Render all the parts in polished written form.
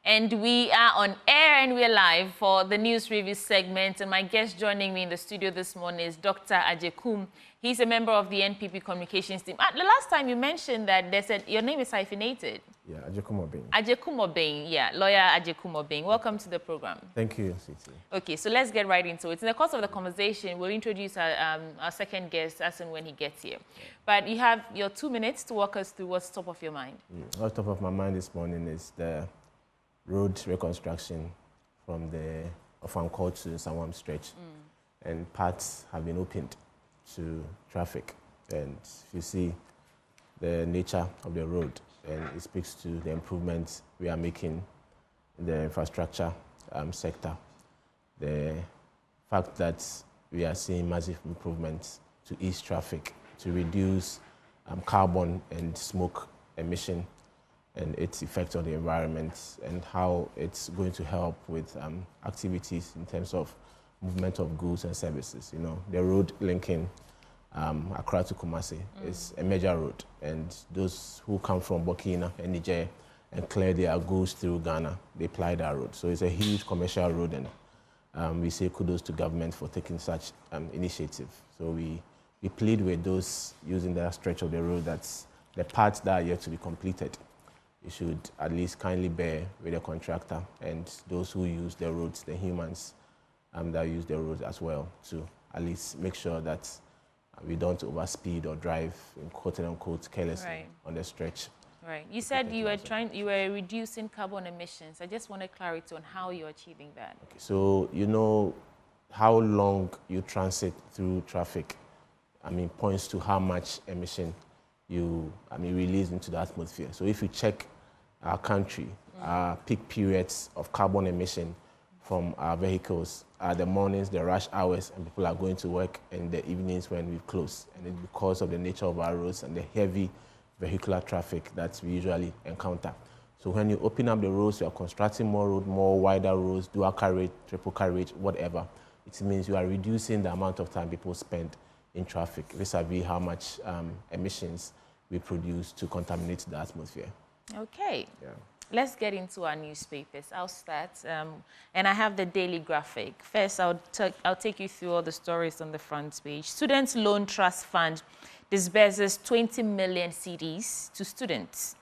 And we are on air and we're live for the news review segment. And my guest joining me in the studio this morning is Dr. Ajekum. He's a member of the NPP communications team. The last time you mentioned that they said your name is hyphenated. Yeah, Ajekum Obeng. Ajekum Obeng, yeah, lawyer Ajekum Obeng. Welcome to the program. Thank you, City. Okay, so let's get right into it. In the course of the conversation, we'll introduce our second guest as and when he gets here. But you have your 2 minutes to walk us through what's top of your mind. What's top of my mind this morning is the road reconstruction from the Ofankor to Sawam stretch. And parts have been opened to traffic. And you see the nature of the road, and it speaks to the improvements we are making in the infrastructure sector. The fact that we are seeing massive improvements to ease traffic, to reduce carbon and smoke emission and its effect on the environment, and how it's going to help with activities in terms of movement of goods and services. You know, the road linking Accra to Kumasi is a major road, and those who come from Burkina and Niger and clear their goods through Ghana, they ply that road. So it's a huge commercial road, and we say kudos to government for taking such initiative. So we plead with those using that stretch of the road that's the parts that are yet to be completed. You should at least kindly bear with the contractor and those who use the roads, the humans that use the roads as well, to at least make sure that we don't overspeed or drive, in quote unquote, carelessly on the stretch. Right. You said you were reducing carbon emissions. I just wanted clarity on how you're achieving that. Okay. So you know how long you transit through traffic, points to how much emission you release into the atmosphere. So if you check our country, our peak periods of carbon emission from our vehicles are the mornings, the rush hours, and people are going to work, and the evenings when we close. And it's because of the nature of our roads and the heavy vehicular traffic that we usually encounter. So when you open up the roads, you are constructing more road, more wider roads, dual carriage, triple carriage, whatever. It means you are reducing the amount of time people spend in traffic, vis-a-vis how much emissions we produce to contaminate the atmosphere. Okay. Yeah. Let's get into our newspapers. I'll start, and I have the Daily Graphic. First, I'll take you through all the stories on the front page. Students Loan Trust Fund disburses 20 million cedis to students.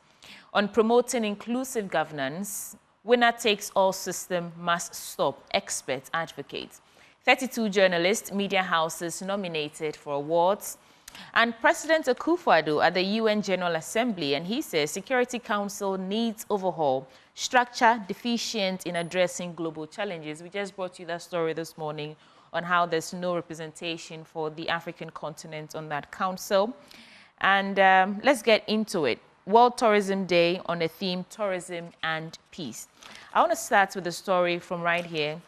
On promoting inclusive governance, winner takes all system must stop, experts advocate. 32 journalists, media houses nominated for awards. And President Akufo Addo at the UN General Assembly, and he says Security Council needs overhaul, structure deficient in addressing global challenges. We just brought you that story this morning on how there's no representation for the African continent on that council. And let's get into it. World Tourism Day on the theme Tourism and Peace. I want to start with a story from right here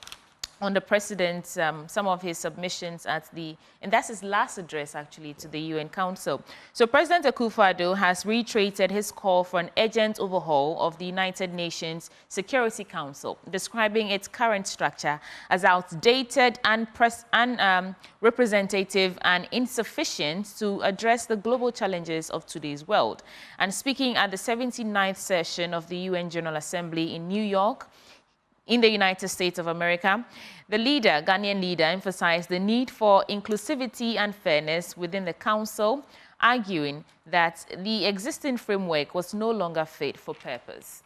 on the president, some of his submissions and that's his last address actually to the UN Council. So President Akufo Addo has reiterated his call for an urgent overhaul of the United Nations Security Council, describing its current structure as outdated and representative and insufficient to address the global challenges of today's world. And speaking at the 79th session of the UN General Assembly in New York, in the United States of America, the Ghanaian leader, emphasized the need for inclusivity and fairness within the council, arguing that the existing framework was no longer fit for purpose.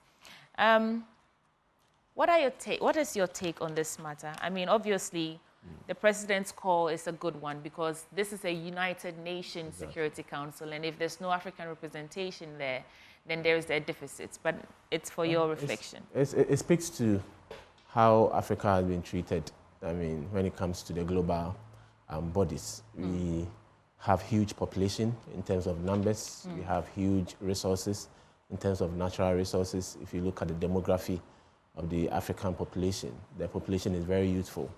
What is your take on this matter? Obviously, the president's call is a good one because this is a United Nations Security Council, and if there's no African representation there, then there's a deficit. But it's for your reflection. It speaks to how Africa has been treated, when it comes to the global bodies. We have huge population in terms of numbers. We have huge resources in terms of natural resources. If you look at the demography of the African population, the population is very youthful.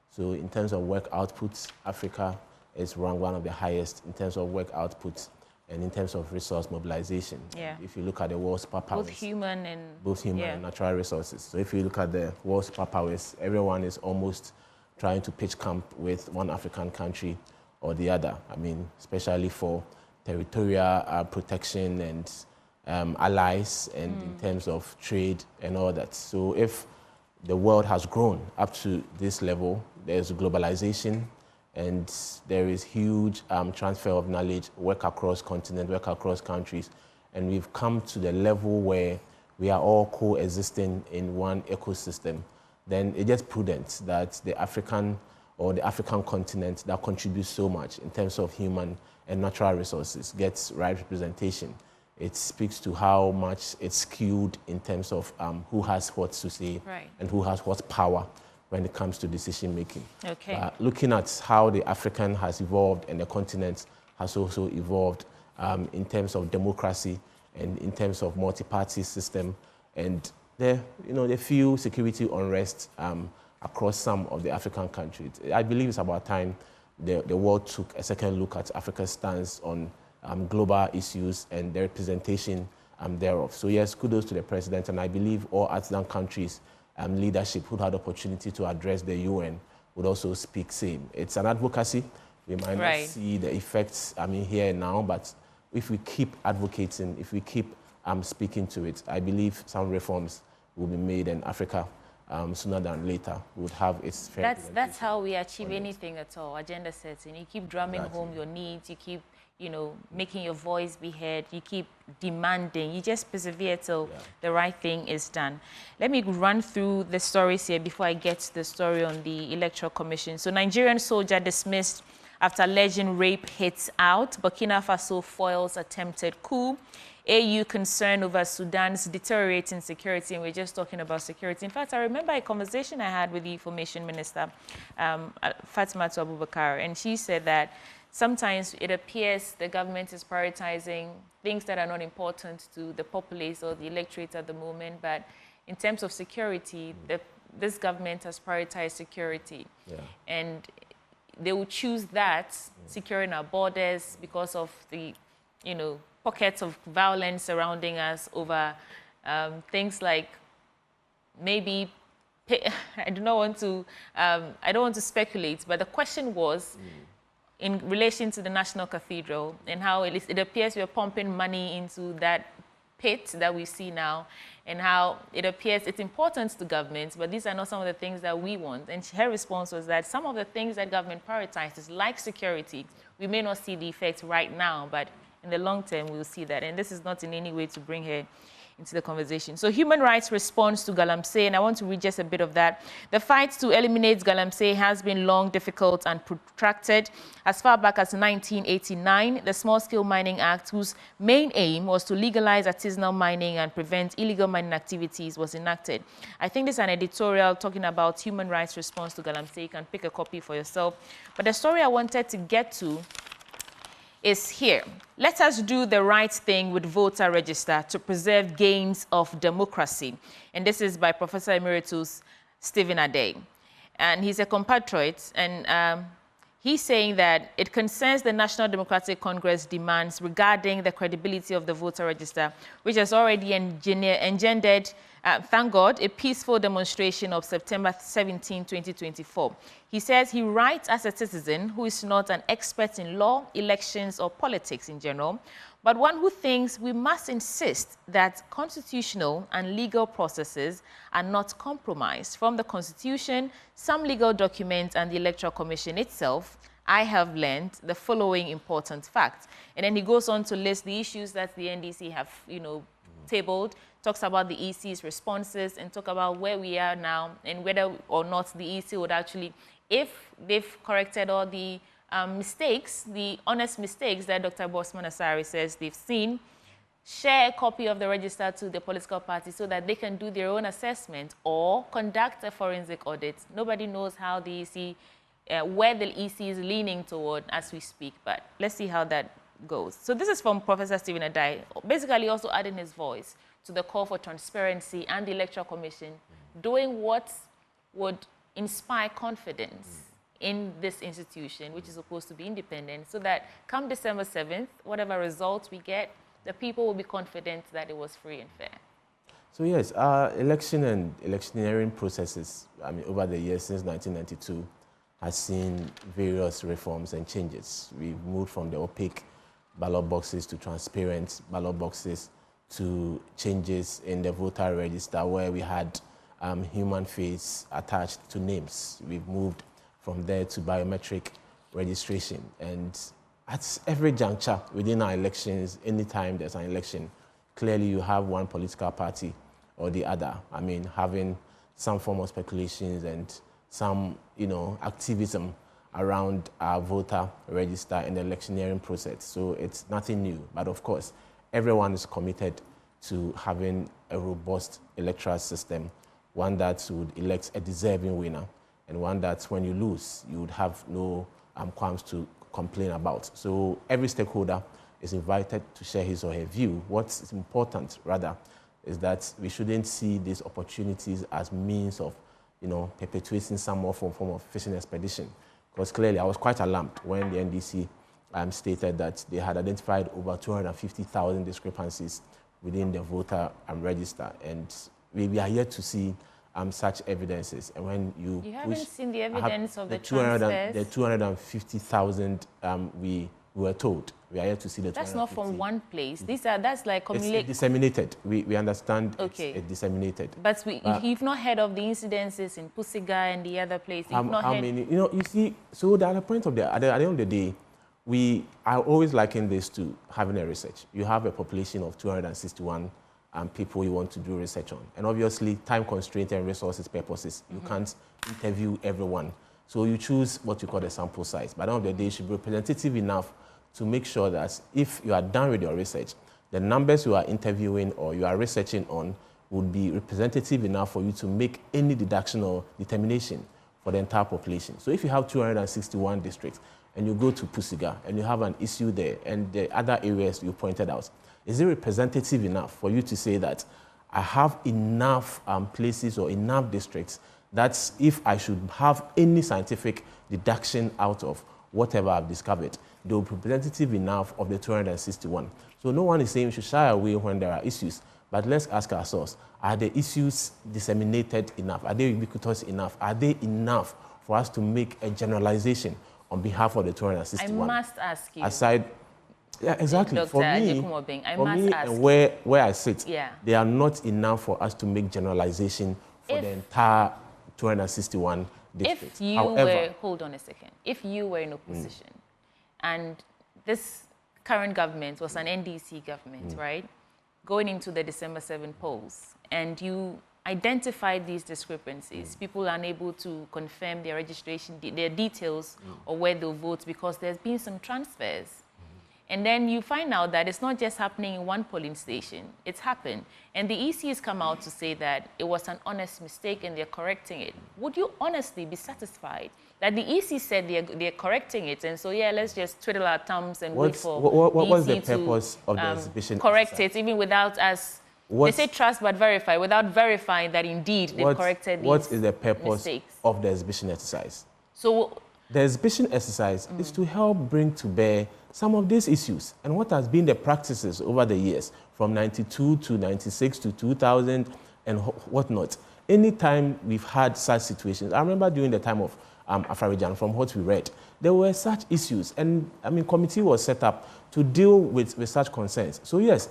So in terms of work outputs, Africa is ranked one of the highest in terms of work outputs and in terms of resource mobilization. Yeah. If you look at the world's superpowers. Both human and natural resources. So if you look at the world's superpowers, everyone is almost trying to pitch camp with one African country or the other. Especially for territorial protection and allies and in terms of trade and all that. So if the world has grown up to this level, there's globalization, and there is huge transfer of knowledge, work across continents, work across countries, and we've come to the level where we are all coexisting in one ecosystem. Then it's just prudent that the African continent that contributes so much in terms of human and natural resources gets right representation. It speaks to how much it's skewed in terms of who has what to say and who has what power when it comes to decision making. Okay. Looking at how the African has evolved and the continent has also evolved in terms of democracy and in terms of multi-party system, and the few security unrest across some of the African countries. I believe it's about time the world took a second look at Africa's stance on global issues and the representation thereof. So yes, kudos to the president, and I believe all ASEAN countries leadership who had the opportunity to address the UN would also speak same. It's an advocacy. We might not see the effects here and now, but if we keep advocating, if we keep speaking to it, I believe some reforms will be made, and Africa sooner than later would have its fair. That's how we achieve anything at all. Agenda setting. You keep drumming home your needs. You keep making your voice be heard. You keep demanding. You just persevere till the right thing is done. Let me run through the stories here before I get to the story on the Electoral Commission. So, Nigerian soldier dismissed after alleging rape hits out. Burkina Faso foils attempted coup. AU concern over Sudan's deteriorating security, and we're just talking about security. In fact, I remember a conversation I had with the Information Minister, Fatimatu Abubakar, and she said that sometimes it appears the government is prioritizing things that are not important to the populace or the electorate at the moment, but in terms of security, this government has prioritized security. And they will choose that, securing our borders, because of the, pockets of violence surrounding us over things like maybe, I don't want to speculate, but the question was, in relation to the National Cathedral and how it appears we're pumping money into that pit that we see now, and how it appears it's important to governments, but these are not some of the things that we want. And her response was that some of the things that government prioritizes, like security, we may not see the effect right now, but in the long term, we'll see that. And this is not in any way to bring her into the conversation. So human rights response to Galamsey, and I want to read just a bit of that. The fight to eliminate Galamsey has been long, difficult, and protracted. As far back as 1989, the Small Scale Mining Act, whose main aim was to legalize artisanal mining and prevent illegal mining activities, was enacted. I think this is an editorial talking about human rights response to Galamsey. You can pick a copy for yourself. But the story I wanted to get to is here. Let us do the right thing with voter register to preserve gains of democracy. And this is by Professor Emeritus Stephen Addo. And he's a compatriot, and he's saying that it concerns the National Democratic Congress demands regarding the credibility of the voter register, which has already engendered, thank God, a peaceful demonstration of September 17, 2024. He says he writes as a citizen who is not an expert in law, elections, or politics in general, but one who thinks we must insist that constitutional and legal processes are not compromised. From the Constitution, some legal documents, and the Electoral Commission itself, I have learned the following important facts. And then he goes on to list the issues that the NDC have, tabled, talks about the EC's responses, and talk about where we are now and whether or not the EC would actually, if they've corrected all the mistakes, the honest mistakes that Dr. Bosman Asari says they've seen, share a copy of the register to the political party so that they can do their own assessment or conduct a forensic audit. Nobody knows how the EC, where the EC is leaning toward as we speak, but let's see how that goes. So this is from Professor Stephen Addo, basically also adding his voice to the call for transparency and the Electoral Commission doing what would inspire confidence in this institution, which is supposed to be independent, so that come December 7th, whatever results we get, the people will be confident that it was free and fair. So yes, election and electioneering processes, over the years since 1992, has seen various reforms and changes. We've moved from the opaque ballot boxes to transparent ballot boxes, to changes in the voter register where we had human face attached to names. We've moved from there to biometric registration. And at every juncture within our elections, anytime there's an election, clearly you have one political party or the other. I mean, having some form of speculations and some, activism around our voter register and the electioneering process. So it's nothing new. But of course, everyone is committed to having a robust electoral system, one that would elect a deserving winner, and one that when you lose, you would have no qualms to complain about. So every stakeholder is invited to share his or her view. What's important, rather, is that we shouldn't see these opportunities as means of, perpetuating some more form of fishing expedition. Because clearly, I was quite alarmed when the NDC stated that they had identified over 250,000 discrepancies within the voter register, and we are yet to see such evidences. And when you haven't seen the evidence of the transfers? The 250,000 we were told. We are yet to see the. That's not from one place. That's like it's disseminated. We understand. Okay. It's disseminated. But you've not heard of the incidences in Pusiga and the other place. How many? You see. So at the point of at the end of the day, we are always liking this to having a research. You have a population of 261 people you want to do research on, and obviously time constraint and resources purposes, you can't interview everyone. So you choose what you call the sample size. By the end of the day, it should be representative enough to make sure that if you are done with your research, the numbers you are interviewing or you are researching on would be representative enough for you to make any deduction or determination for the entire population. So if you have 261 districts and you go to Pusiga and you have an issue there and the other areas you pointed out, is it representative enough for you to say that I have enough places or enough districts that if I should have any scientific deduction out of whatever I've discovered, they will be representative enough of the 261. So no one is saying we should shy away when there are issues, but let's ask ourselves, are the issues disseminated enough? Are they ubiquitous enough? Are they enough for us to make a generalization on behalf of the 261? I must ask you. Aside, yeah, exactly. Dr. For me, and where I sit, they are not enough for us to make generalization for the entire 261 districts. If you were, hold on a second, if you were in opposition and this current government was an NDC government, right, going into the December 7 polls, and you identified these discrepancies, people are unable to confirm their registration, their details, or where they'll vote because there's been some transfers. And then you find out that it's not just happening in one polling station, it's happened. And the EC has come out to say that it was an honest mistake and they're correcting it. Would you honestly be satisfied that the EC said they're correcting it, and so let's just twiddle our thumbs and wait for what was the purpose of the exhibition correct exercise? It, even without us, they say trust but verify, without verifying that indeed they've corrected these What is the purpose mistakes of the exhibition exercise? So the exhibition exercise is to help bring to bear some of these issues and what has been the practices over the years from 92 to 96 to 2000 and whatnot. Anytime we've had such situations, I remember during the time of Afarijan, from what we read, there were such issues, and committee was set up to deal with such concerns. So yes,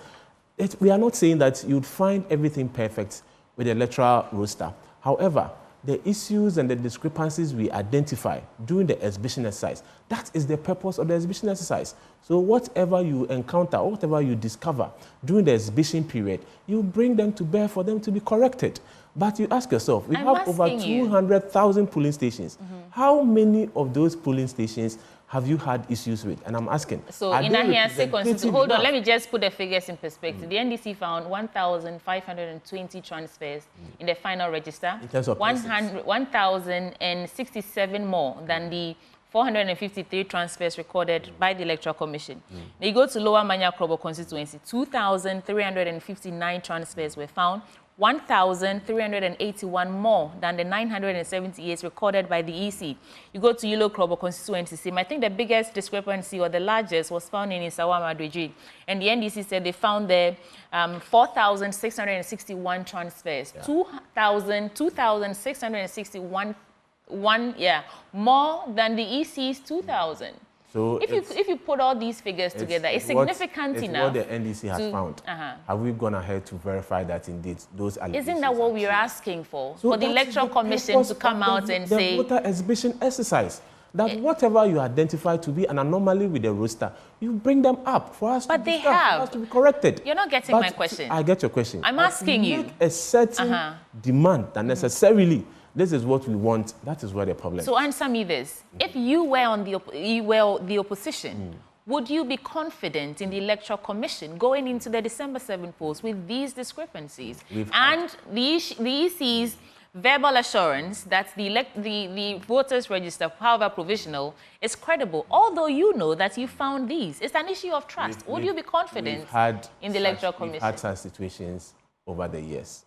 we are not saying that you'd find everything perfect with the electoral roster. However, the issues and the discrepancies we identify during the exhibition exercise, that is the purpose of the exhibition exercise. So whatever you encounter, whatever you discover during the exhibition period, you bring them to bear for them to be corrected. But you ask yourself, we have over 200,000 polling stations. How many of those polling stations have you had issues with? And I'm asking, so in Ahiase constituency, hold on, let me just put the figures in perspective. The NDC found 1,520 transfers in the final register, in terms of 1,067 more than the 453 transfers recorded by the Electoral Commission. Now you go to Lower Manya Krobo constituency, 2,359 transfers were found, 1,381 more than the 978 recorded by the EC. You go to Yulo Krobo constituency, I think the biggest discrepancy or the largest was found in Isawa Madridge. And the NDC said they found there 4,661 transfers, 2,661 more than the EC's 2,000. So if you put all these figures together, it's significant enough. It's what the NDC has found. Have we gone ahead to verify that indeed those allegations? Isn't that what we are asking for? So for the Electoral Commission to come out and say... The voter exhibition exercise. That whatever you identify to be an anomaly with the roster, you bring them up for us to discuss, for us to be corrected. You're not getting my question. I get your question. I'm asking you. Make a certain demand that necessarily this is what we want. That is where the problem is. So answer me this. If you were the opposition, would you be confident in the Electoral Commission going into the December 7 polls with these discrepancies? And the EC's verbal assurance that the voters register, however provisional, is credible, although you know that you found these. It's an issue of trust. Would you be confident in the Electoral Commission? We've had such situations over the years.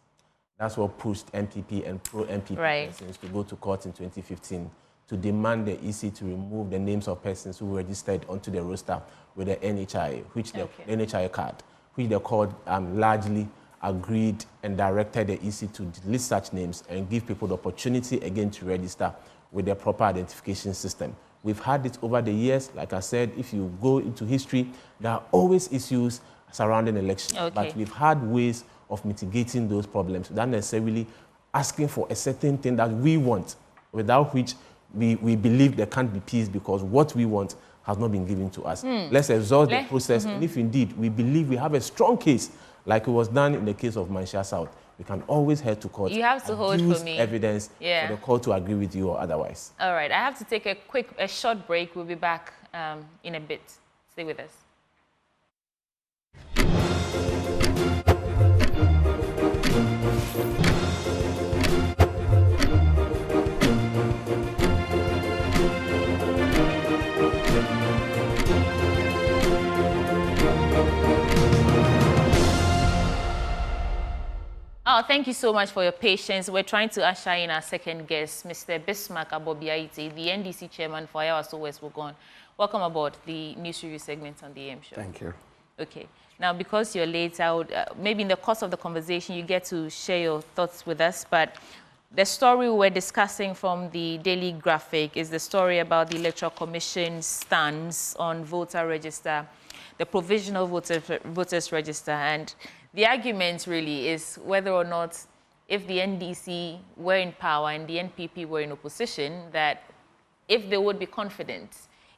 That's what pushed MPP and pro-MPP persons to go to court in 2015 to demand the EC to remove the names of persons who registered onto the roster with the NHIA, which the NHIA card, which the court largely agreed and directed the EC to delete such names and give people the opportunity again to register with their proper identification system. We've had it over the years. Like I said, if you go into history, there are always issues surrounding elections. But we've had ways of mitigating those problems without necessarily asking for a certain thing that we want, without which we believe there can't be peace because what we want has not been given to us. Let's exhaust the process, and if indeed we believe we have a strong case, like it was done in the case of Manchia South, we can always head to court. You have to hold for me. Evidence for the court to agree with you or otherwise. All right, I have to take a short break. We'll be back in a bit. Stay with us. Oh, thank you so much for your patience. We're trying to usher in our second guest, Mr. Bismarck Abobiaite, the NDC chairman for Ayawaso West Wuogon. Welcome aboard the news review segment on the AM show. Thank you. Okay. Now, because you're late, I would, maybe in the course of the conversation, you get to share your thoughts with us. But the story we're discussing from the Daily Graphic is the story about the Electoral Commission's stance on voter register, the provisional voters register. And the argument really is whether or not, if the NDC were in power and the NPP were in opposition, that if they would be confident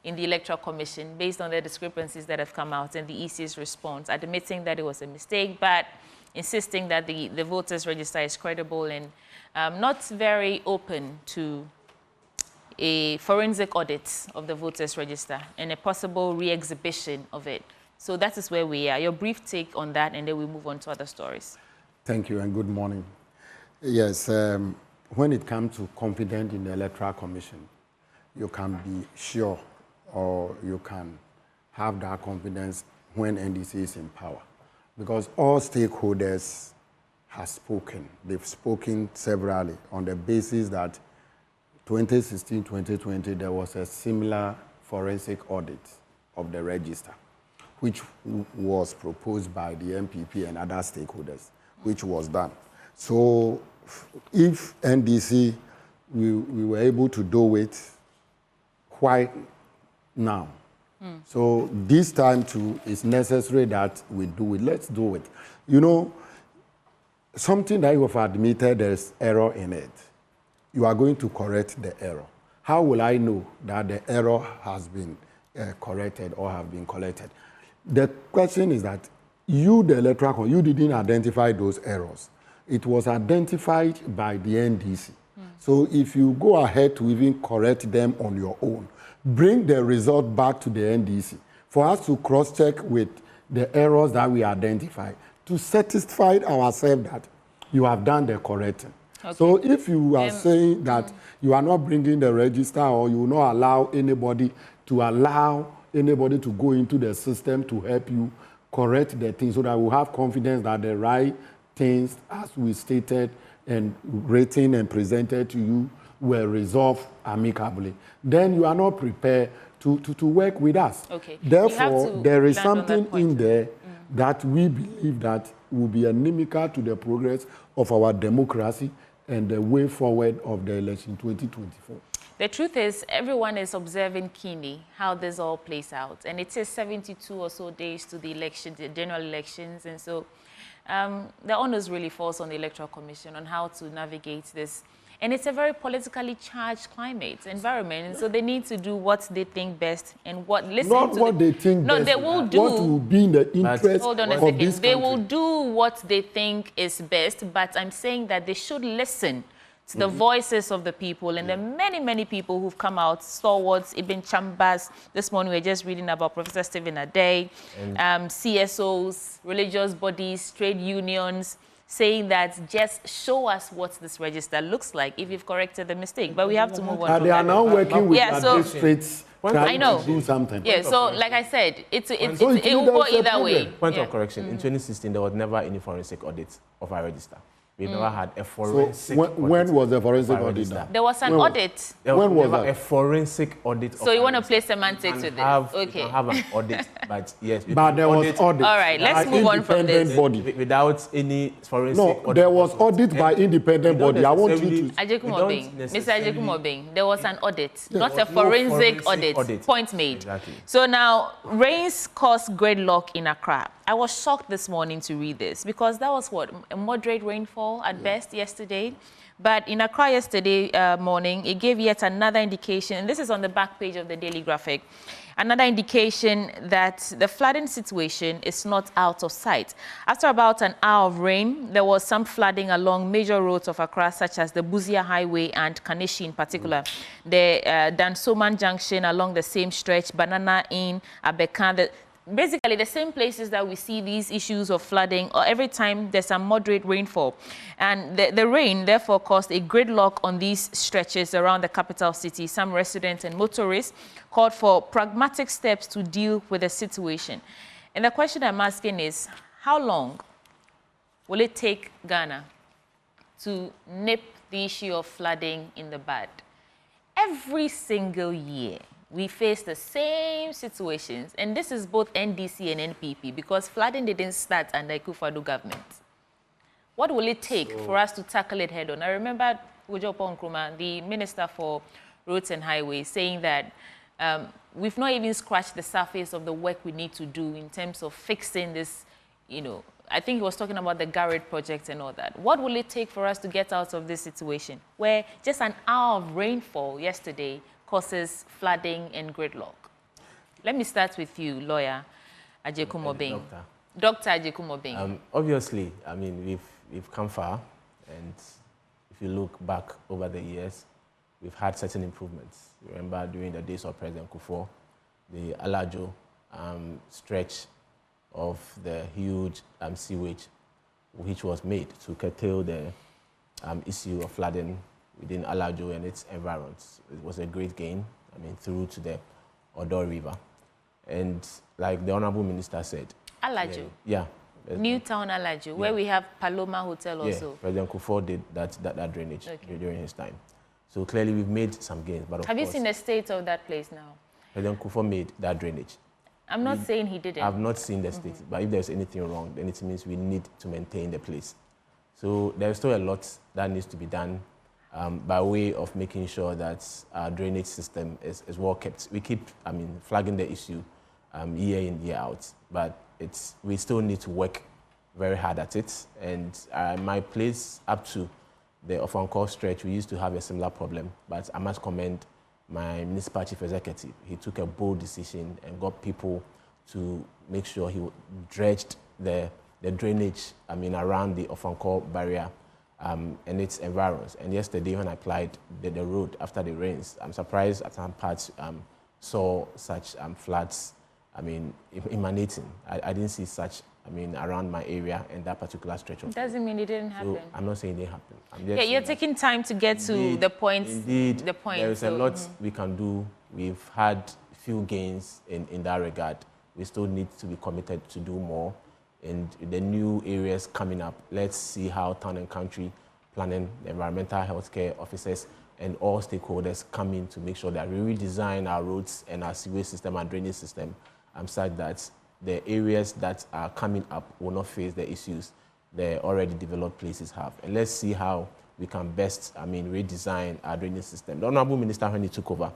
in the Electoral Commission based on the discrepancies that have come out and the EC's response, admitting that it was a mistake, but insisting that the voters register is credible and not very open to a forensic audit of the voters register and a possible re-exhibition of it. So that is where we are. Your brief take on that, and then we move on to other stories. Thank you, and good morning. Yes, when it comes to confidence in the Electoral Commission, you can be sure or you can have that confidence when NDC is in power. Because all stakeholders have spoken. They've spoken severally on the basis that 2016-2020, there was a similar forensic audit of the register, which was proposed by the MPP and other stakeholders, which was done. So if NDC, we were able to do it, why now? So this time too, it's necessary that we do it. Let's do it. You know, something that you have admitted there's error in it, you are going to correct the error. How will I know that the error has been corrected or have been collected? The question is that you, the Electoral Commission, you didn't identify those errors. It was identified by the NDC. So if you go ahead to even correct them on your own, bring the result back to the NDC for us to cross-check with the errors that we identified to satisfy ourselves that you have done the correcting. Okay. So if you are saying that you are not bringing the register or you will not allow anybody to go into the system to help you correct the things so that we have confidence that the right things, as we stated and written and presented to you, were resolved amicably, then you are not prepared to work with us. Okay. Therefore, there is something in there that we believe that will be inimical to the progress of our democracy and the way forward of the election 2024. The truth is, everyone is observing keenly how this all plays out. And it is 72 or so days to the election, the general elections. And so the onus really falls on the Electoral Commission on how to navigate this. And it's a very politically charged environment. And so they need to do what they think best and what listen Not to what they think No, best, they will do. what will be in the interest Hold on a of second. this They country. will do what they think is best, but I'm saying that they should listen to the voices of the people, and the many, many people who've come out, stalwarts, Ibn Chambers. This morning we were just reading about Professor Stephen Addo, CSOs, religious bodies, trade unions, saying that just show us what this register looks like if you've corrected the mistake. But we have to move on. They are now working with magistrates I trying know. to do something. Yeah, so like I said, it will So go that's a either way. problem. Point of correction, in 2016, there was never any forensic audit of our register. We never had a forensic So audit when was the forensic of our audit register. done? There was an audit. There When was never that? a forensic audit. So you want to play semantics with this? You Okay. can have an audit, but yes. you But can there was audit. All right, let's by move on from independent this. Body. without any forensic No, audit. there was also. audit by And independent we don't body. I want you necessarily- to. Ajeku we don't Mobing, Mr. necessarily- Ajeku Mobing, there was an audit, not was a no forensic forensic audit. Point made. Exactly. So now, rains caused gridlock in Accra. I was shocked this morning to read this because that was what, a moderate rainfall at best yesterday. But in Accra yesterday morning, it gave yet another indication, and this is on the back page of the Daily Graphic, another indication that the flooding situation is not out of sight. After about an hour of rain, there was some flooding along major roads of Accra, such as the Buzia Highway and Kaneshi in particular. The Dansoman Junction along the same stretch, Banana Inn, Abeka, basically the same places that we see these issues of flooding, or every time there's a moderate rainfall. And the rain therefore caused a gridlock on these stretches around the capital city. Some residents and motorists called for pragmatic steps to deal with the situation. And the question I'm asking is, how long will it take Ghana to nip the issue of flooding in the bud? Every single year, we face the same situations, and this is both NDC and NPP, because flooding didn't start under Akufo Addo government. What will it take for us to tackle it head on? I remember Wojopo Nkrumah, the Minister for Roads and Highways, saying that we've not even scratched the surface of the work we need to do in terms of fixing this, I think he was talking about the Garrett project and all that. What will it take for us to get out of this situation where just an hour of rainfall yesterday causes flooding and gridlock? Let me start with you, lawyer Ajeku Mobing. Dr. Ajeku Mobing. Obviously, I mean, we've come far, and if you look back over the years, we've had certain improvements. Remember, during the days of President Akufo, the Alajo stretch of the huge sewage, which was made to curtail the issue of flooding within Alajo and its environs. It was a great gain, I mean, through to the Odo River. And like the Honorable Minister said... Alajo? Yeah. Newtown Alajo, where we have Paloma Hotel also. Yeah, President Akufo did that drainage during his time. So clearly we've made some gains. But have you seen the state of that place now? President Akufo made that drainage. I'm not saying he didn't. I've not seen the state, but if there's anything wrong, then it means we need to maintain the place. So there's still a lot that needs to be done by way of making sure that our drainage system is well kept. We keep, flagging the issue year in, year out, but we still need to work very hard at it. And my place up to the Ofankor stretch, we used to have a similar problem, but I must commend my municipal chief executive. He took a bold decision and got people to make sure he dredged the drainage, around the Ofankor barrier and its environs. And yesterday when I applied the road after the rains, I'm surprised at some parts saw such floods, emanating. I didn't see such, around my area and that particular stretch of road. Doesn't mean it didn't happen. So I'm not saying it didn't happen. Yeah, you're taking time to get to the point. Indeed, the point. There is a lot we can do. We've had few gains in that regard. We still need to be committed to do more. And the new areas coming up, let's see how town and country planning, the environmental healthcare officers, and all stakeholders come in to make sure that we redesign our roads and our sewage system and drainage system such that the areas that are coming up will not face the issues the already developed places have. And let's see how we can best, redesign our drainage system. The Honorable Minister, when he took over,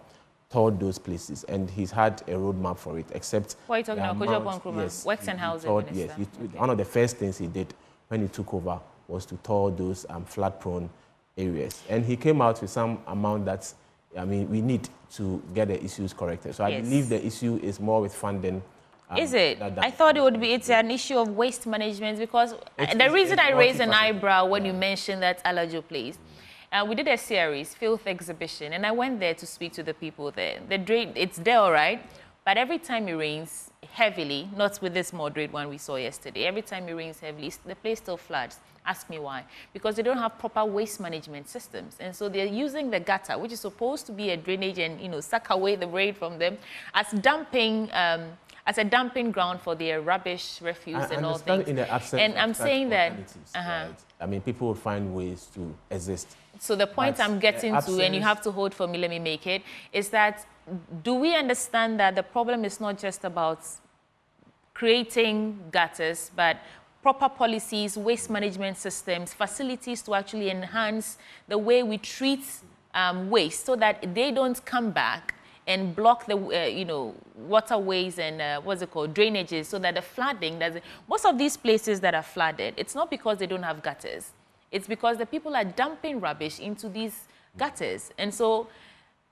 toured those places, and he's had a roadmap for it, except... What are you talking about? Yes, Works and Housing Minister. Yes, one of the first things he did when he took over was to tour those flood-prone areas. And he came out with some amount that, we need to get the issues corrected. So I believe the issue is more with funding. Is it? I thought it's an issue of waste management, because the reason I raised an eyebrow when you mentioned that Alajo place, we did a series, Filth Exhibition, and I went there to speak to the people there. The drain, it's there, all right, but every time it rains heavily, not with this moderate one we saw yesterday, every time it rains heavily, the place still floods. Ask me why. Because they don't have proper waste management systems. And so they're using the gutter, which is supposed to be a drainage and, suck away the rain from them, as dumping... as a dumping ground for their rubbish, refuse, and all things. In the absence and I'm saying that, right? People will find ways to exist. So the point I'm getting to, and you have to hold for me, let me make it, is that do we understand that the problem is not just about creating gutters, but proper policies, waste management systems, facilities to actually enhance the way we treat waste so that they don't come back and block the, waterways and, drainages, so that the flooding doesn't... Most of these places that are flooded, it's not because they don't have gutters. It's because the people are dumping rubbish into these gutters. And so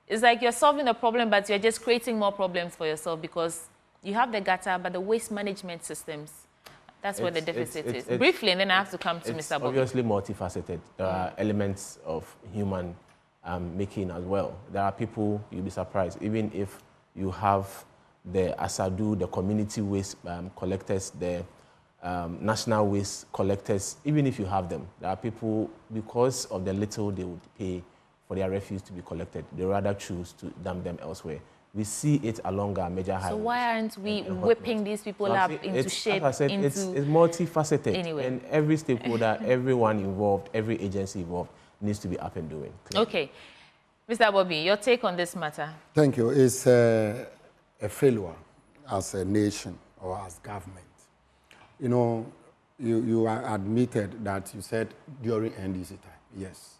it's like you're solving the problem, but you're just creating more problems for yourself, because you have the gutter, but the waste management systems, that's where the deficit is. Briefly, and then I have to come to Mr. Bobby. Obviously multifaceted. There are elements of human making as well. There are people, you'll be surprised, even if you have the ASADU, the community waste collectors, the national waste collectors, even if you have them, there are people, because of the little they would pay for their refuse to be collected, they rather choose to dump them elsewhere. We see it along our major highways. So why aren't we whipping these people up into shape? As I said, it's multifaceted. Anyway. And every stakeholder, everyone involved, every agency involved needs to be up and doing. Clearly. Okay. Mr. Bobby, your take on this matter? Thank you. It's a failure as a nation or as government. You admitted that you said during NDC time. Yes.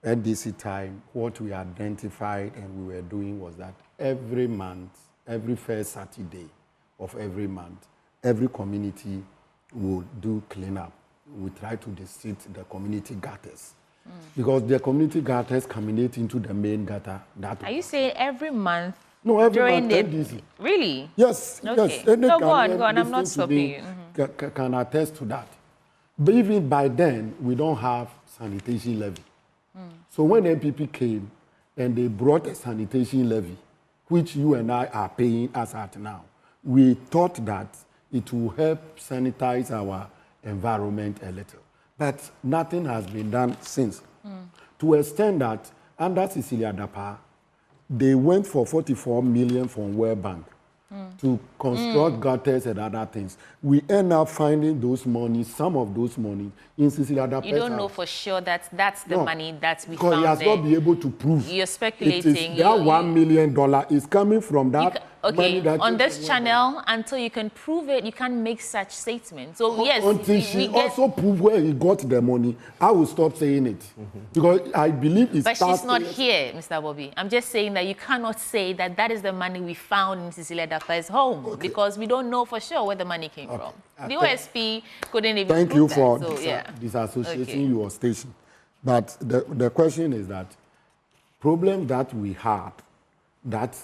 NDC time, what we identified and we were doing was that every month, every first Saturday of every month, every community would do cleanup. We try to distribute the community gutters. Because the community gutters culminate into the main gutter. Are you saying every month? No, every during month. NDC. Really? Yes. Okay. Yes. No, go on. I'm not stopping you. Can attest to that. But even by then, we don't have sanitation levy. So when MPP came and they brought a sanitation levy, which you and I are paying us at now, we thought that it will help sanitize our environment a little. But nothing has been done since. To extend that, under Cecilia Dapa, they went for 44 million from World Bank to construct gutters and other things. We end up finding those money, some of those money, in Cecilia Dapa's You don't know for sure that that's the money that we because found he has there. not been able to prove. You're speculating. That $1 million is coming from that money that... on this channel, until you can prove it, you can't make such statements. So, yes. Until she also proved where he got the money, I will stop saying it. Because I believe it's... But she's not here, Mr. Bobby. I'm just saying that you cannot say that that is the money we found in Cecilia Dapa's home, because we don't know for sure where the money came from. The OSP couldn't even Thank you prove for that. disassociating your station. But the question is that problem that we had, that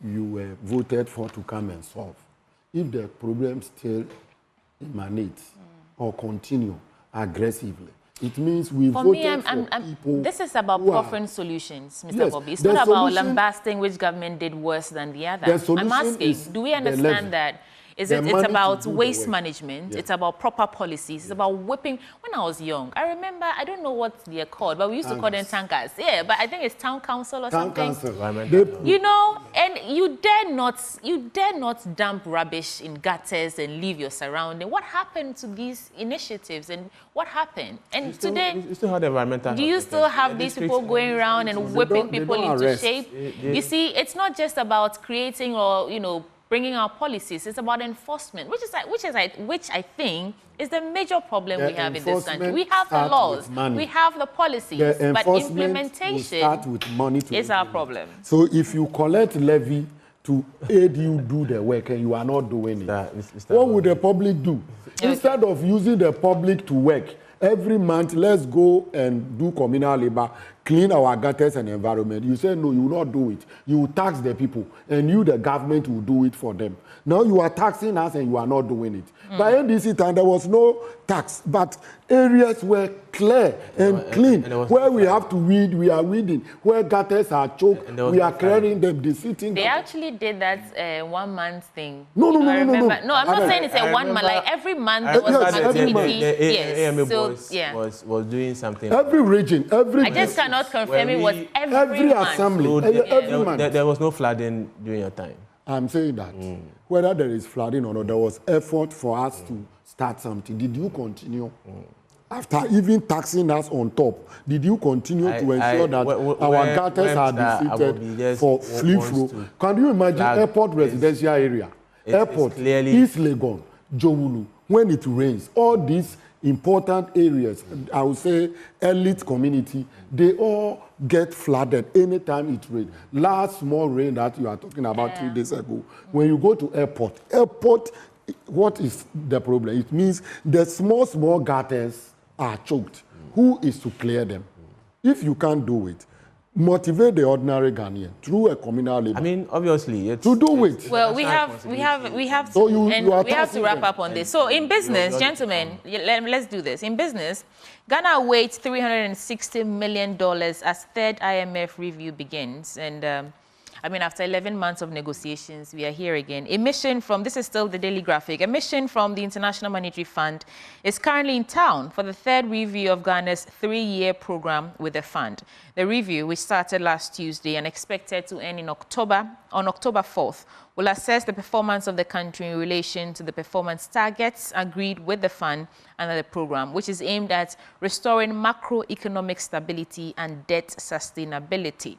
you were voted for to come and solve, if the problem still emanates or continue aggressively, it means we voted for people. This is about proffering solutions, Mr. Bobby. It's not about lambasting which government did worse than the other. I'm asking, do we understand that? It's about waste management. It's about proper policies. It's about whipping. When I was young, I remember, I don't know what they're called, but we used to call them tankers. Yeah, but I think it's town council or something. You know, and you dare not dump rubbish in gutters and leave your surrounding. What happened to these initiatives, and what happened? And today, you still have the environmental. Do you still have these people going around and whipping people into shape? You see, it's not just about creating or, bringing out policies. It's about enforcement, which I think is the major problem we have in this country. We have the laws, we have the policies, but implementation start with money is our problem. So if you collect levy to aid you do the work and you are not doing it, what would the public do? Okay. Instead of using the public to work, every month, let's go and do communal labor, clean our gutters and environment. You say, no, you will not do it. You will tax the people, and you, the government, will do it for them. Now you are taxing us, and you are not doing it. By NDC time, there was no tax, but areas were clear and clean. Where we have to weed, we are weeding. Where gutters are choked, we are clearing them, desitting. They actually did that 1 month thing. No, No, I'm not saying it's a 1 month. Like every month there was an activity. The AMA was doing something. Every region, every. I just cannot confirm it was every month. Assembly, every month. There was no flooding during your time. I'm saying that whether there is flooding or not, there was effort for us to start something. Did you continue? After even taxing us on top, did you continue to ensure that our gutters are defeated for free flow? Can you imagine airport residential area? Airport, East Legon, Jowulu, when it rains, all these important areas, I would say elite community, they all get flooded anytime it rains. Last small rain that you are talking about 3 days ago, when you go to airport, what is the problem? It means the small gutters are choked. Who is to clear them? If you can't do it, motivate the ordinary Ghanaian through a communal labor. I mean, obviously, to do it. Well, we have to wrap up on this. So, in business, gentlemen, let's do this. In business, Ghana awaits $360 million as third IMF review begins, and after 11 months of negotiations, we are here again. This is still the Daily Graphic, a mission from the International Monetary Fund is currently in town for the third review of Ghana's 3-year program with the fund. The review, which started last Tuesday and expected to end on October 4th, will assess the performance of the country in relation to the performance targets agreed with the fund under the program, which is aimed at restoring macroeconomic stability and debt sustainability.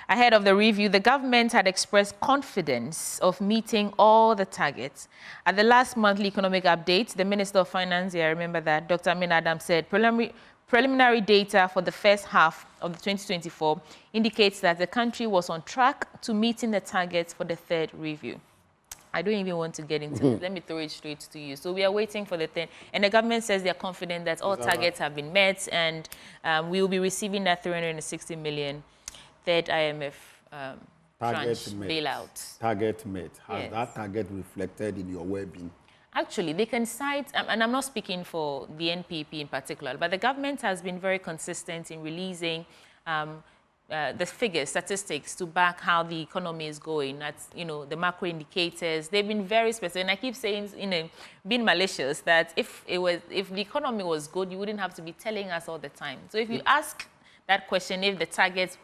Ahead of the review, the government had expressed confidence of meeting all the targets. At the last monthly economic update, the Minister of Finance, I remember that, Dr. Amin Adam said preliminary data for the first half of the 2024 indicates that the country was on track to meeting the targets for the third review. I don't even want to get into it. Let me throw it straight to you. So we are waiting for the third, and the government says they are confident that all targets have been met, and we will be receiving that 360 million third IMF tranche bailout. Target met. Has that target reflected in your well-being? Actually, they can cite, and I'm not speaking for the NPP in particular, but the government has been very consistent in releasing the figures, statistics to back how the economy is going. That's, the macro indicators. They've been very specific. And I keep saying, being malicious, that if the economy was good, you wouldn't have to be telling us all the time. So if you ask that question, if the targets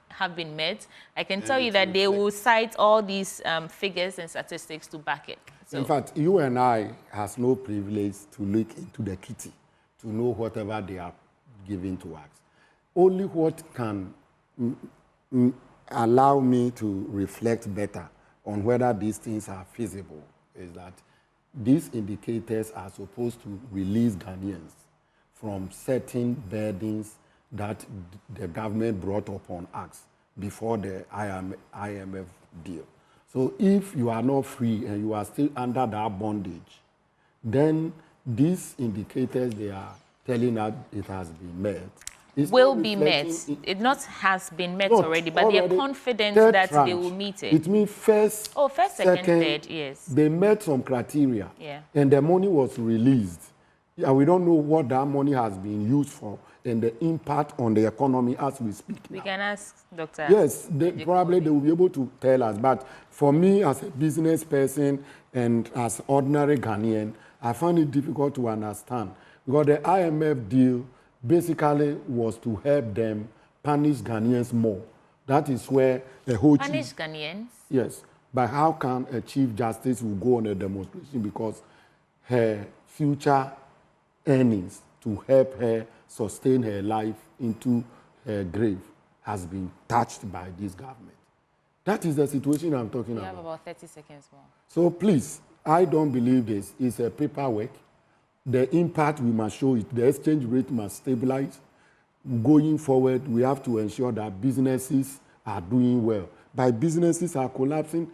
have been met, I can tell you that they will cite all these figures and statistics to back it. So. In fact, you and I has no privilege to look into the kitty, to know whatever they are giving to us. Only what can allow me to reflect better on whether these things are feasible is that these indicators are supposed to release Ghanaians from certain burdens that the government brought upon us before the IMF deal. So if you are not free and you are still under that bondage, then these indicators they are telling us it has been met. Will be met. It not has been met already, but they are confident that they will meet it. It means first, second, third, yes. They met some criteria, yeah. And the money was released. Yeah, we don't know what that money has been used for and the impact on the economy as we speak now. We can ask Dr. Yes, probably they will be able to tell us. But for me, as a business person and as ordinary Ghanaian, I find it difficult to understand because the IMF deal basically was to help them punish Ghanaians more. That is where the whole punish Ghanaians? Yes. But how can a Chief Justice will go on a demonstration because her future earnings to help her sustain her life into her grave has been touched by this government. That is the situation I'm talking about. We have about 30 seconds more. So please, I don't believe this. It's a paperwork. The impact, we must show it. The exchange rate must stabilize. Going forward, we have to ensure that businesses are doing well. By businesses are collapsing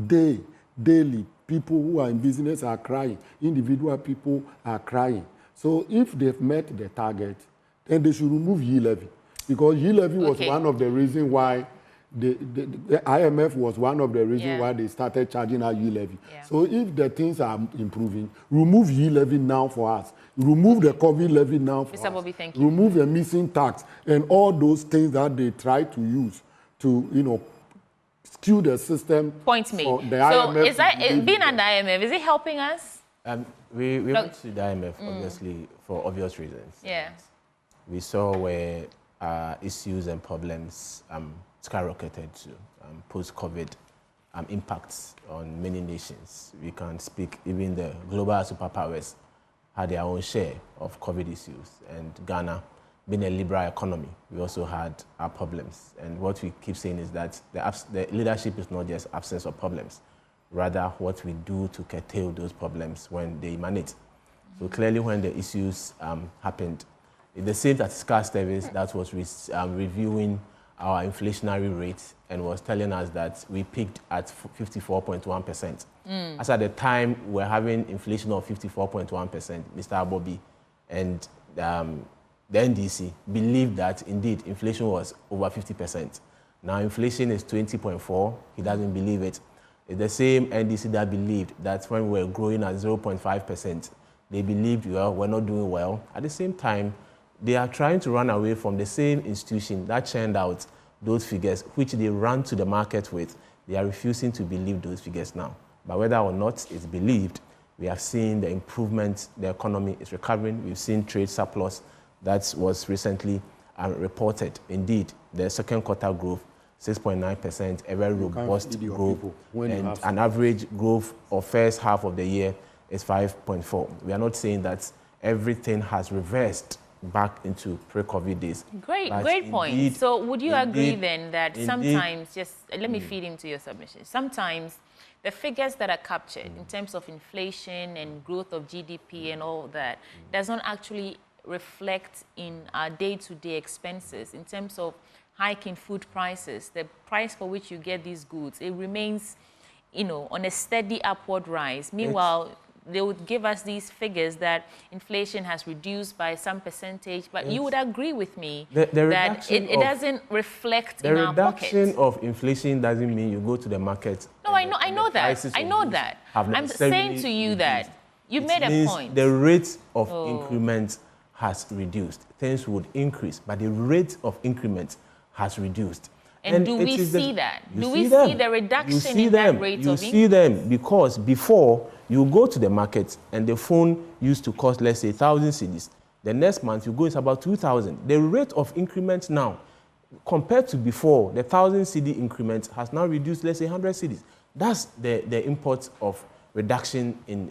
daily. People who are in business are crying. Individual people are crying. So if they've met the target, then they should remove yield levy. Because yield levy was one of the reasons why the IMF was one of the reasons why they started charging our yield levy. Yeah. So if the things are improving, remove yield levy now for us. Remove the COVID levy now for Mr. us. Bobby, thank you. Remove the missing tax and all those things that they try to use to, skew the system. Point made. So, is that being an IMF, is it helping us? We went to the IMF, obviously, for obvious reasons. Yeah. We saw where issues and problems skyrocketed to post-COVID impacts on many nations. We can speak, even the global superpowers had their own share of COVID issues. And Ghana, being a liberal economy, we also had our problems. And what we keep saying is that the leadership is not just absence of problems, rather what we do to curtail those problems when they emanate. So clearly when the issues happened, the same statistical service that was reviewing our inflationary rate and was telling us that we peaked at 54.1%. As at the time we're having inflation of 54.1%, Mr. Bobby and the NDC believed that indeed inflation was over 50%. Now inflation is 20.4, he doesn't believe it. It's the same NDC that believed that when we were growing at 0.5%, they believed we're not doing well. At the same time, they are trying to run away from the same institution that churned out those figures, which they ran to the market with. They are refusing to believe those figures now. But whether or not it's believed, we have seen the improvement, the economy is recovering. We've seen trade surplus that was recently reported. Indeed, the second quarter growth, 6.9%, a very robust growth, and an average growth of first half of the year is 5.4. We are not saying that everything has reversed back into pre-COVID days. Great point. So would you agree then that sometimes, just let me feed into your submission, sometimes the figures that are captured in terms of inflation and growth of GDP and all that does not actually reflect in our day-to-day expenses in terms of hiking food prices, the price for which you get these goods, it remains, on a steady upward rise. Meanwhile, they would give us these figures that inflation has reduced by some percentage, but you would agree with me that it doesn't reflect in our pockets. The reduction of inflation doesn't mean you go to the market. No, I know that. I'm saying to you that you made a point. The rate of increment has reduced. Things would increase, but the rate of increment has reduced. And do we see that? Do we see the reduction in that rate of increment? You see them because before, you go to the market and the phone used to cost, let's say, 1,000 cedis. The next month, you go, it's about 2,000. The rate of increment now, compared to before, the 1,000 cedi increment has now reduced, let's say, 100 cedis. That's the import of reduction in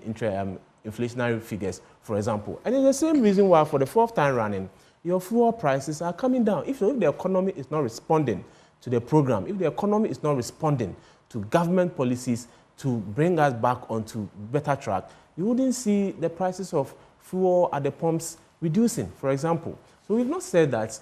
inflationary figures, for example. And it's the same reason why, for the fourth time running, your fuel prices are coming down. If the economy is not responding to the program, if the economy is not responding to government policies to bring us back onto better track, you wouldn't see the prices of fuel at the pumps reducing, for example. So we've not said that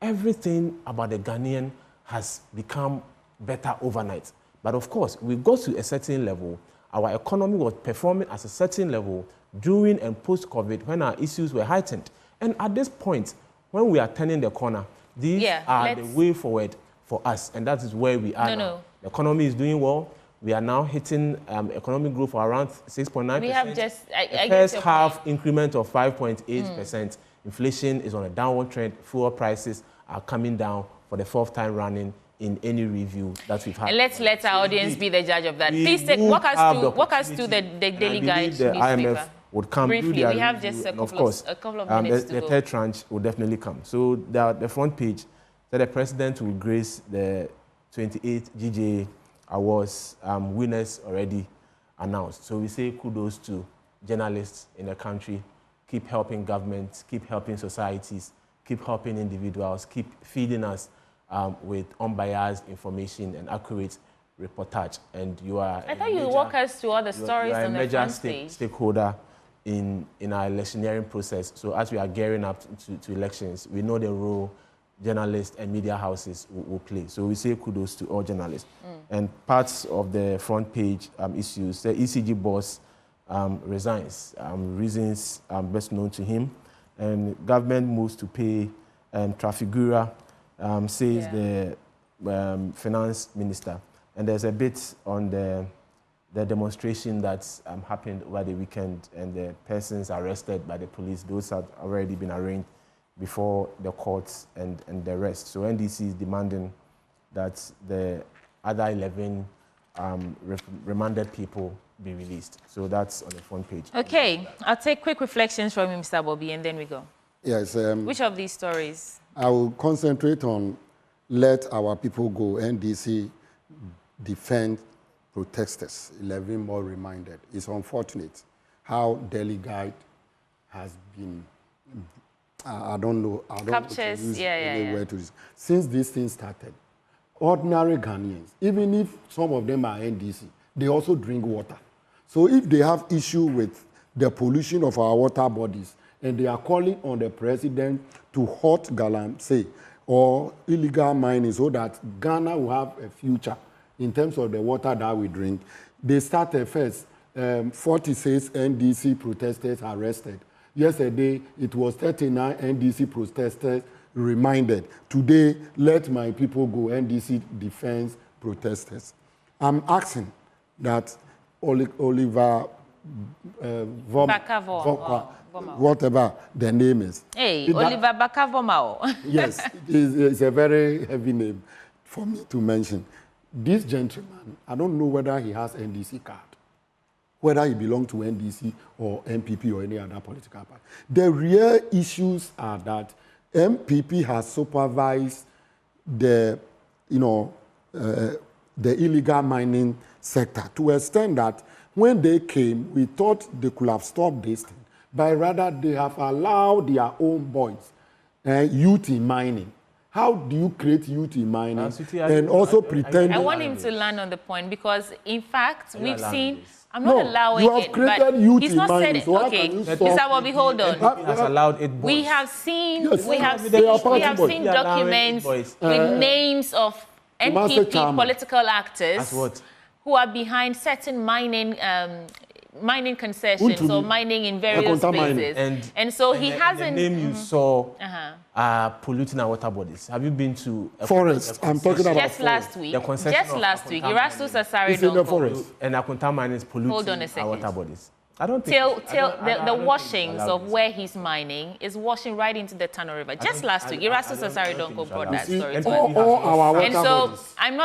everything about the Ghanaian has become better overnight. But of course, we got to a certain level. Our economy was performing at a certain level during and post-COVID when our issues were heightened. And at this point, when we are turning the corner, these are the way forward for us. And that is where we are now. The economy is doing well. We are now hitting economic growth of around 6.9%. We have just the first half increment of 5.8%. Inflation is on a downward trend. Fuel prices are coming down for the fourth time running in any review that we've had. And let's let our audience be the judge of that. Please walk us through the Daily Guide newspaper. IMF would come. Briefly, we have just a couple of minutes to go. The third tranche will definitely come. So the front page said the president will grace the 28th GJA Awards winners already announced. So we say kudos to journalists in the country. Keep helping governments, keep helping societies, keep helping individuals, keep feeding us with unbiased information and accurate reportage. And you are I thought you walk us through all the stories on the front page. Stakeholder in our electioneering process. So as we are gearing up to elections, we know the role journalists and media houses will play. So we say kudos to all journalists. And parts of the front page issues, the ECG boss resigns, reasons best known to him. And government moves to pay Trafigura, says the finance minister. And there's a bit on the demonstration that's happened over the weekend, and the persons arrested by the police, those have already been arraigned before the courts and the rest. So NDC is demanding that the other 11 remanded people be released. So that's on the front page. Okay, I'll take quick reflections from you, Mr. Bobby, and then we go. Yes. Which of these stories? I will concentrate on let our people go. NDC defend protesters. 11 more reminded. It's unfortunate how Delhi Guide has been. I don't know. I don't Captures, use yeah. Since this thing started, ordinary Ghanaians, even if some of them are NDC, they also drink water. So if they have issue with the pollution of our water bodies, and they are calling on the president to halt galamsey or illegal mining so that Ghana will have a future in terms of the water that we drink, they started first. 46 NDC protesters arrested. Yesterday, it was 39 NDC protesters reminded. Today, let my people go, NDC defense protesters. I'm asking that Oliver whatever the name is. Hey, Oliver Bakavomao. Yes, it's a very heavy name for me to mention. This gentleman, I don't know whether he has NDC card, whether he belongs to NDC or MPP or any other political party. The real issues are that MPP has supervised the, the illegal mining sector to an extent that when they came, we thought they could have stopped this thing, but rather they have allowed their own boys, youth in mining. How do you create youth in mining and also pretend? I want him to land on the point because, in fact, we've seen. I'm not allowing you have it, created but youth he's in not mining. said. So Okay, Mr. Bobby, hold on. Has allowed it. We have seen. Yes, we have seen documents with names of NPP political actors who are behind certain mining concessions or mining in various places. And so he hasn't. The name you saw polluting our water bodies. Have you been to a forest? I'm talking about just last week. Just last week, Erastus Asari in the forest. And Akunta mining is polluting our water bodies. I don't think the washings of where he's mining is washing right into the Tano River. Just last week, Erastus Asari Donko brought that story to me. And so I'm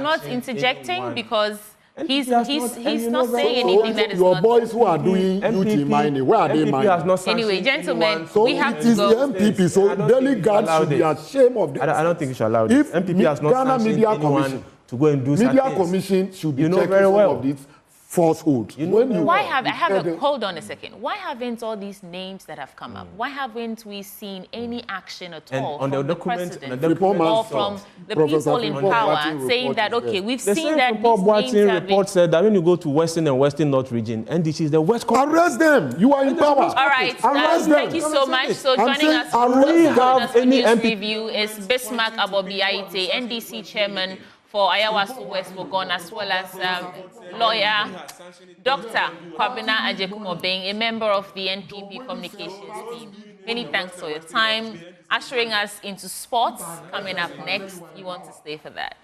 not interjecting because he's not saying anything that is your not. boys who are doing youth mining, where are they mining? Anyway, gentlemen, so we have it to is go. the MPP, so Delhi Guard should be ashamed of them. I don't think you should allow this. MPP has not Ghana sanctioned Media anyone Commission to go and do something. Media Commission should be checking very well. some of these falsehoods. Hold on a second. Why haven't all these names that have come up? Why haven't we seen any action at all from the president or from the people in power saying that we've seen that these names have report said that when you go to Western and Western North region, NDC is the West Coast. Arrest them. You are in power. All right. Thank you so much. So joining us for news review is Bismarck Abobiaite, NDC chairman for Ayawaso West Wogon, as well as lawyer Dr. Kwabena Ajekumobeng, a member of the NPP communications team. Many thanks for your time. Ushering us into sports coming up next. You want to stay for that.